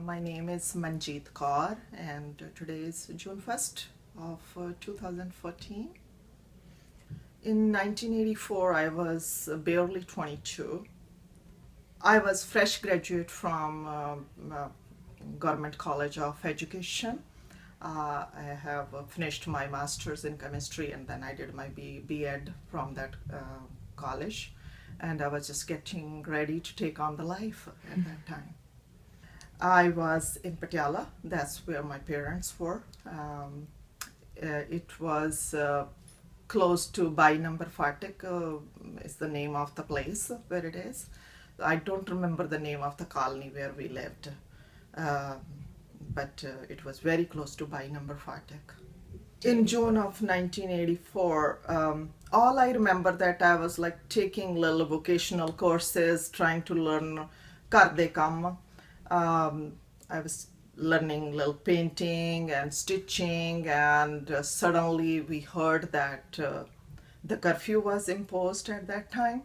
My name is Manjit Kaur, and today is June 1st of 2014. In 1984, I was barely 22. I was fresh graduate from Government College of Education. I have finished my master's in chemistry, and then I did my B.Ed from that college, and I was just getting ready to take on the life at that time. I was in Patiala. That's where my parents were. It was close to Bai Number Fatik is the name of the place where it is. I don't remember the name of the colony where we lived, but it was very close to Bai Number Fatik. In June of 1984, all I remember that I was like taking little vocational courses, trying to learn Kar de Kam. I was learning little painting and stitching, and suddenly we heard that the curfew was imposed at that time,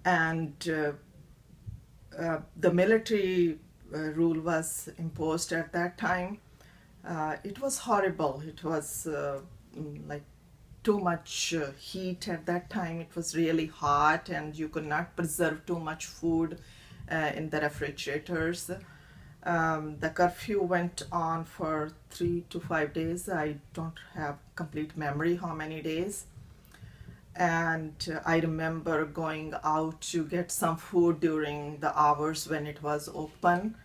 and the military rule was imposed at that time. It was horrible. It was like too much heat at that time. It was really hot, and you could not preserve too much food in the refrigerators. The curfew went on for 3 to 5 days. I don't have complete memory how many days. And I remember going out to get some food during the hours when it was open.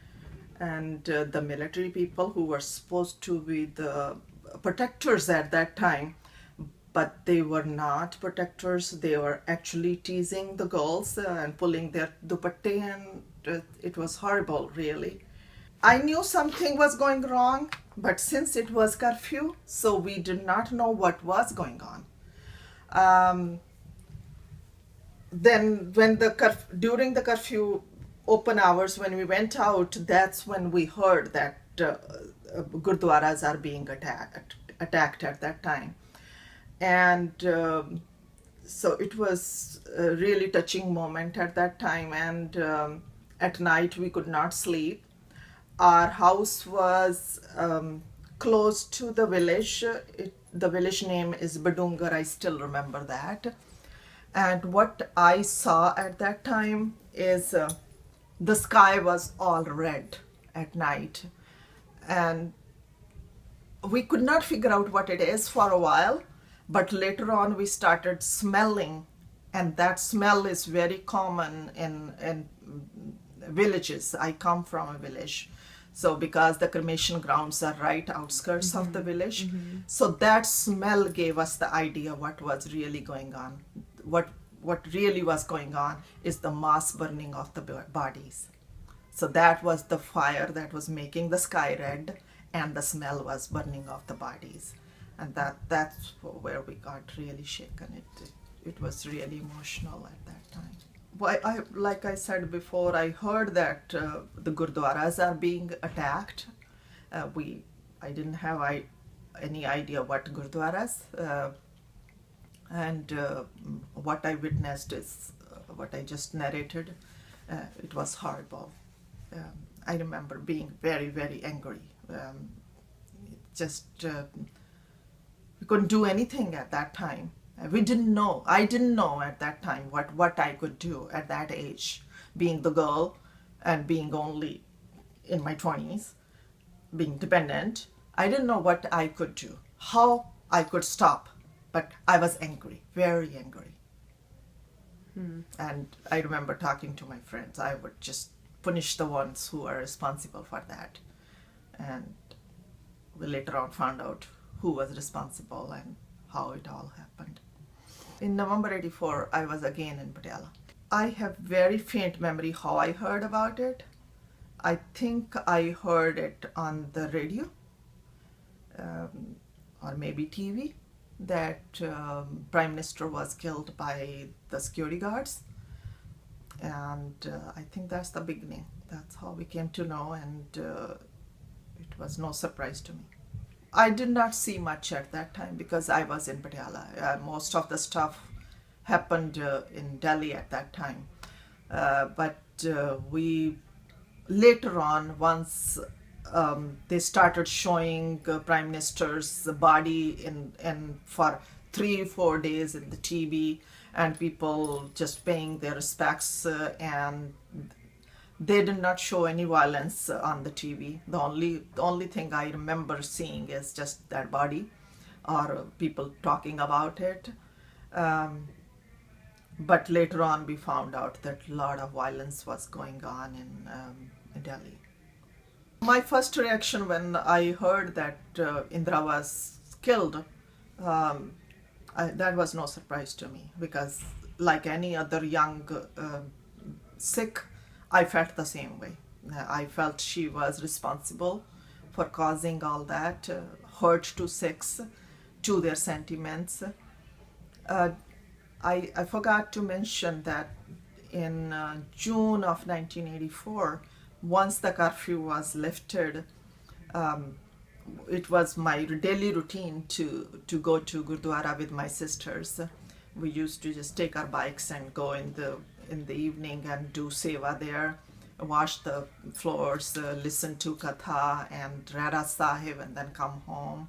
And the military people who were supposed to be the protectors at that time, but they were not protectors. They were actually teasing the girls and pulling their dupatte, and it was horrible, really. I knew something was going wrong, but since it was curfew, so we did not know what was going on. Then when during the curfew open hours, when we went out, that's when we heard that gurdwaras are being attacked at that time. And so it was a really touching moment at that time, and at night we could not sleep. Our house was close to the village. The village name is Badungar, I still remember that. And what I saw at that time is the sky was all red at night, and we could not figure out what it is for a while, but later on we started smelling, and that smell is very common in villages. I come from a village, so because the cremation grounds are right outskirts of the village, so that smell gave us the idea what was really going on. What really was going on is the mass burning of the bodies. So that was the fire that was making the sky red, and the smell was burning of the bodies. And that's where we got really shaken. It was really emotional at that time. Well, like I said before, I heard that the gurdwaras are being attacked. I didn't have any idea what gurdwaras. And what I witnessed is what I just narrated. It was horrible. I remember being very, very angry. We couldn't do anything at that time. We didn't know. I didn't know at that time what I could do at that age, being the girl and being only in my 20s, being dependent. I didn't know what I could do, how I could stop. But I was angry, very angry. And I remember talking to my friends. I would just punish the ones who are responsible for that. And we later on found out who was responsible and how it all happened. In November 84, I was again in Patiala. I have very faint memory how I heard about it. I think I heard it on the radio or maybe TV. That Prime Minister was killed by the security guards, and I think that's the beginning. That's how we came to know, and it was no surprise to me. I did not see much at that time because I was in Patiala. Most of the stuff happened in Delhi at that time, but we later on, once they started showing Prime Minister's body in for 3 4 days in the TV, and people just paying their respects, and they did not show any violence on the TV. The only thing I remember seeing is just that body, or people talking about it. Um, but later on, we found out that a lot of violence was going on in Delhi. My first reaction when I heard that Indra was killed, um, that was no surprise to me, because, like any other young Sikh, I felt the same way. I felt she was responsible for causing all that hurt to Sikhs, to their sentiments. Uh, I forgot to mention that in June of 1984, once the curfew was lifted, um, it was my daily routine to go to Gurdwara with my sisters. We used to just take our bikes and go in the evening and do seva there, wash the floors, listen to Katha and Rara Sahib, and then come home.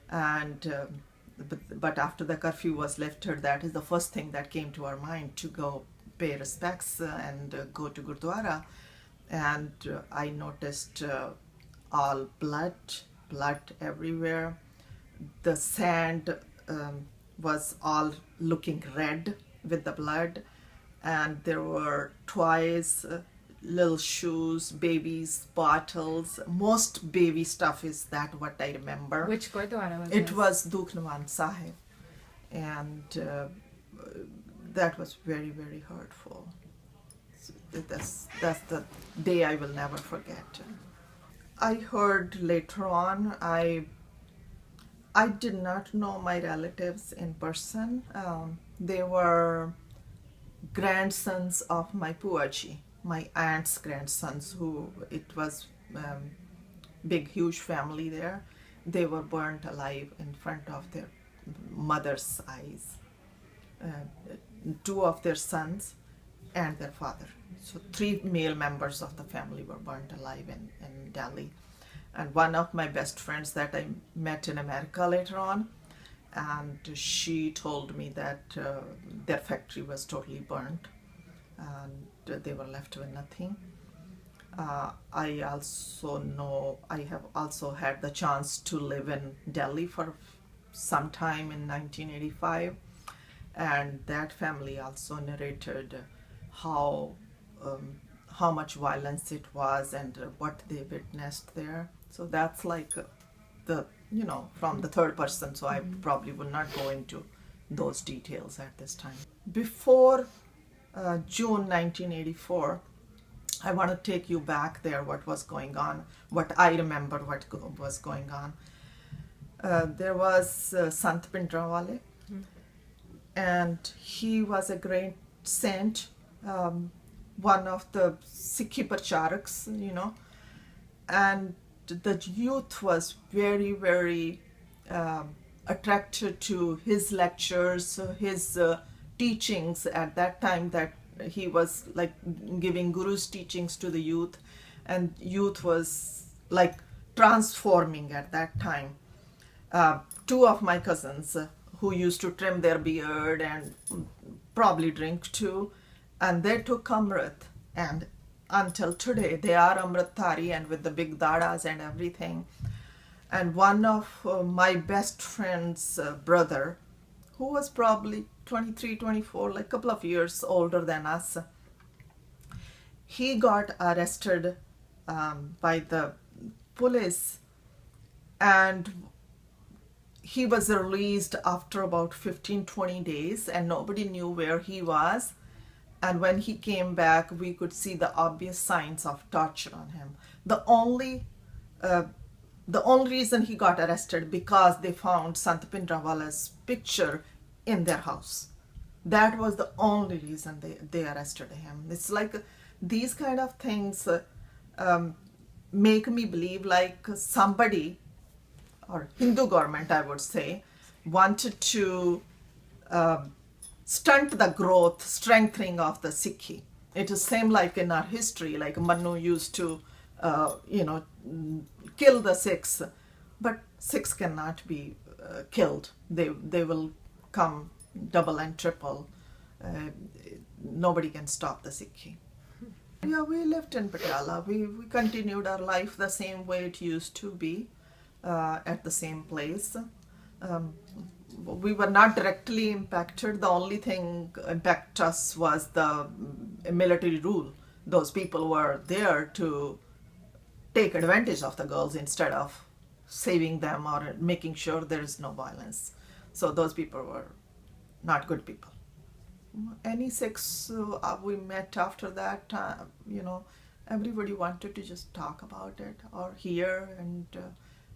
And but after the curfew was lifted, that is the first thing that came to our mind, to go pay respects and go to Gurdwara. And I noticed all blood everywhere. The sand was all looking red with the blood, and there were toys, little shoes, babies, bottles. Most baby stuff is that what I remember. Which Gurdwara was It this? was Dukhnwan Sahib, and that was very, very hurtful. So that's the day I will never forget. I heard later on, I did not know my relatives in person. They were grandsons of my Puaji, my aunt's grandsons, who it was big, huge family there. They were burnt alive in front of their mother's eyes. Two of their sons and their father. So 3 male members of the family were burnt alive in Delhi. And one of my best friends that I met in America later on, and she told me that their factory was totally burnt and they were left with nothing. I also know, I have also had the chance to live in Delhi for some time in 1985, and that family also narrated how much violence it was and what they witnessed there. So that's like from the third person, so I probably will not go into those details at this time. Before June 1984, I want to take you back there, what was going on, what I remember what was going on. There was Sant Pindrawale, and he was a great saint, one of the Sikhi Pracharaks, and the youth was very, very attracted to his lectures, his teachings at that time, that he was like giving Guru's teachings to the youth, and youth was like transforming at that time. 2 of my cousins who used to trim their beard and probably drink too, and they took Amrit, and until today they are Amritthari and with the big dadas and everything. And one of my best friend's brother, who was probably 23, 24, like a couple of years older than us, he got arrested by the police, and he was released after about 15-20 days, and nobody knew where he was. And when he came back, we could see the obvious signs of torture on him. The only reason he got arrested, because they found Sant Pindrawala's picture in their house. That was the only reason they arrested him. It's like these kind of things make me believe like somebody, or Hindu government I would say, wanted to stunt the growth, strengthening of the Sikhi. It is same like in our history, like Manu used to, kill the Sikhs, but Sikhs cannot be killed. They will come double and triple. Uh, Nobody can stop the Sikhi. Yeah, we lived in Patiala. We continued our life the same way it used to be, at the same place. Um, we were not directly impacted. The only thing impact us was the military rule. Those people were there to take advantage of the girls instead of saving them or making sure there is no violence. So those people were not good people. Any Sikhs we met after that, everybody wanted to just talk about it or hear, and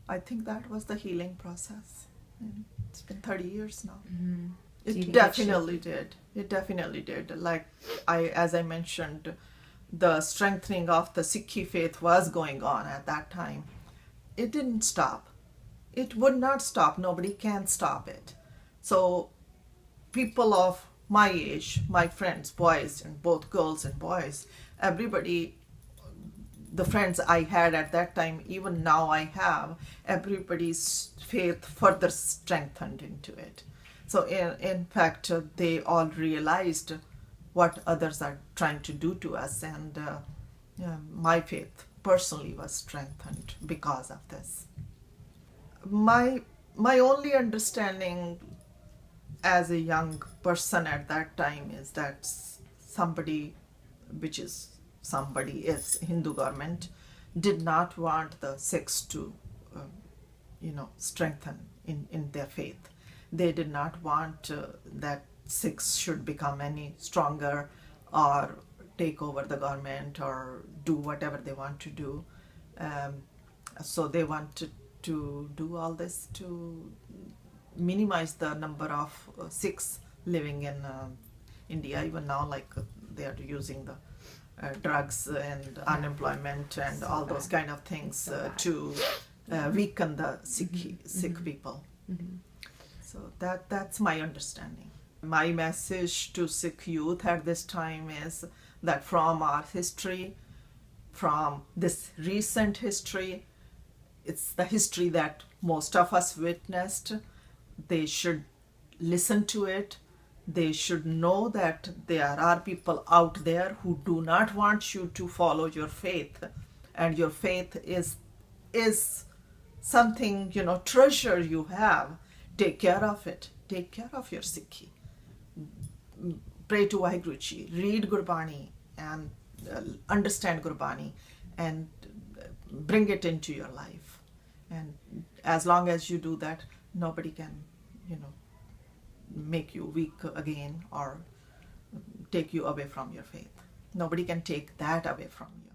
I think that was the healing process. And it's been 30 years now. Mm-hmm. It definitely did. It definitely did. Like as I mentioned, the strengthening of the Sikhi faith was going on at that time. It didn't stop. It would not stop. Nobody can stop it. So people of my age, my friends, boys, and both girls and boys, everybody, the friends I had at that time, even now I have, everybody's faith further strengthened into it. So in fact, they all realized what others are trying to do to us, and my faith personally was strengthened because of this. My only understanding as a young person at that time is that somebody is Hindu government did not want the Sikhs to strengthen in their faith. They did not want that Sikhs should become any stronger or take over the government or do whatever they want to do. So they wanted to do all this to minimize the number of Sikhs living in India. Even now, like they are using the drugs and unemployment and all those kind of things to weaken the Sikh people. Mm-hmm. So that's my understanding. My message to Sikh youth at this time is that from our history, from this recent history, it's the history that most of us witnessed. They should listen to it. They should know that there are people out there who do not want you to follow your faith, and your faith is something, treasure you have. Take care of it. Take care of your Sikhi. Pray to Vaheguru Ji, read Gurbani and understand Gurbani and bring it into your life. And as long as you do that, nobody can, make you weak again or take you away from your faith. Nobody can take that away from you.